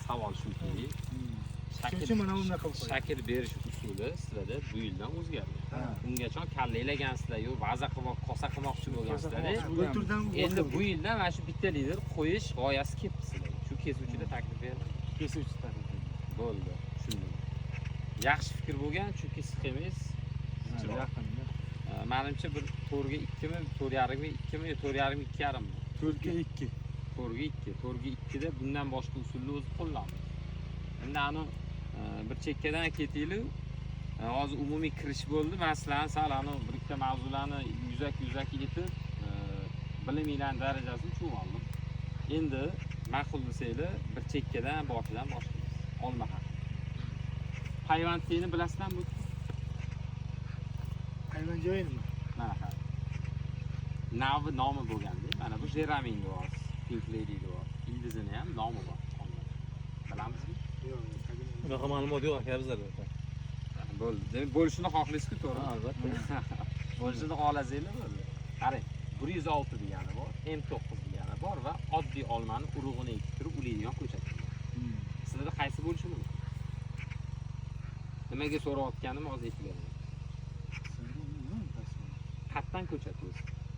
savol shuki, Shuning mana bunaqa bo'ldi. shakl berish usuli sizlarda bu yildan o'zgardi. Ungacha kallalaysizlar, yo vaza qilmoq, kosa qilmoqchi bo'lgansizlar. Bulturdan Endi bu yildan mana shu bitta lider qo'yish g'oyasi kelibdi sizlar. Shu kesuvchida taklif berdi. kesuvchi taklif. Bo'ldi, tushundim. Yaxshi fikr bo'lgan, chunki sxemangiz Yaqinda. menimcha bir 4 ga 2 mi, 4,5 ga 2 mi, 4,5 2,5 mi? 4 ga 2. 4 ga 2 da bundan boshqa usulni o'zi qo'llanadi. Endi ani bir chekkadan ketaylik. Hozir umumiy kirish bo'ldi. Men sizlarni sal ani bir ikkita mavzularni yuzak etib, biliminglarning darajasini tushunib oldim. Endi ma'qul desanglar, bir chekkadan boshidan boshlaymiz. Olma haqi. Hayvantlikni bilasizlarmi bu? Hayvon joyinimi? Mana ha. Nomi bo'lganda, mana bu Jeramin bor, Pink Lady bor. Ildizini ham nomi bor. Bilamizmi? Yo'q, Bunaqa ma'lumot yo'q aka bizlarda. Bo'ldi. Demak, bo'lishini xohlaysizku, to'g'ri? Ha, albatta. Bo'lishini xohlasanglar bo'ldi. Qarang, 106 degani bor, M9 degani bor va oddiy olmani urug'ini ekib turib ulaydigan ko'chat. Sizlarda qaysi bo'lishi mumkin? Nimaga so'rayotganim hozir aytib beraman. Qayerdan ko'chat o'zi?